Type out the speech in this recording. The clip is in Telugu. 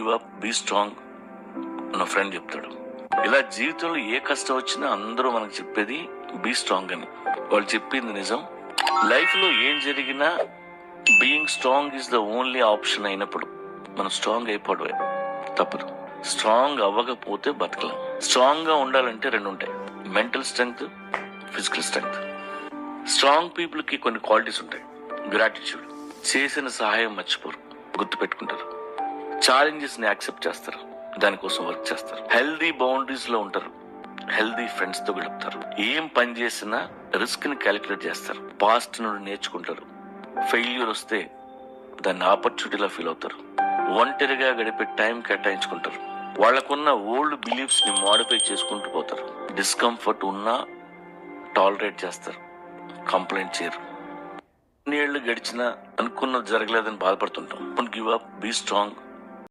గివ్ అప్, బీ స్ట్రాంగ్ నా ఫ్రెండ్ చెప్తాడు. ఇలా జీవితంలో ఏ కష్టం వచ్చినా అందరూ మనకు చెప్పేది బీ స్ట్రాంగ్ అని. వాళ్ళు చెప్పింది నిజం. లైఫ్ లో ఏం జరిగినా being strong is the only option అయినప్పుడు మనం స్ట్రాంగ్ అయిపోవడమే తప్పదు. స్ట్రాంగ్ అవ్వకపోతే బతకలేం. స్ట్రాంగ్ గా ఉండాలంటే రెండు ఉంటాయి, mental strength, physical strength. Strong people కి కొన్ని క్వాలిటీస్ ఉంటాయి. గ్రాటిట్యూడ్, చేసిన సహాయం మర్చిపోరు, గుర్తు పెట్టుకుంటారు. ఛాలెంజెస్ ని యాక్సెప్ట్ చేస్తారు, దానికోసం వర్క్ చేస్తారు. హెల్దీ బౌండరీస్ లో ఉంటారు, హెల్దీ ఫ్రెండ్స్ తో గడుపుతారు. ఏం పని చేసినా రిస్క్ ని క్యాలిక్యులేట్ చేస్తారు. పాస్ట్ నుండి నేర్చుకుంటారు. ఫెయిల్యూర్ వస్తే దాన్ని ఆపర్చునిటీలా ఫీల్ అవుతారు. ఒంటరిగా గడిపే టైం కేటాయించుకుంటారు. వాళ్ళకున్న ఓల్డ్ బిలీఫ్స్ ని మోడిఫై చేసుకుంటూ పోతారు. డిస్కంఫర్ట్ ఉన్నా టాలరేట్ చేస్తారు, కంప్లైంట్ చేయరు. ఎన్ని ఏళ్ళు గడిచినా అనుకున్నది జరగలేదని బాధపడుతుంటాం. Give up, be strong.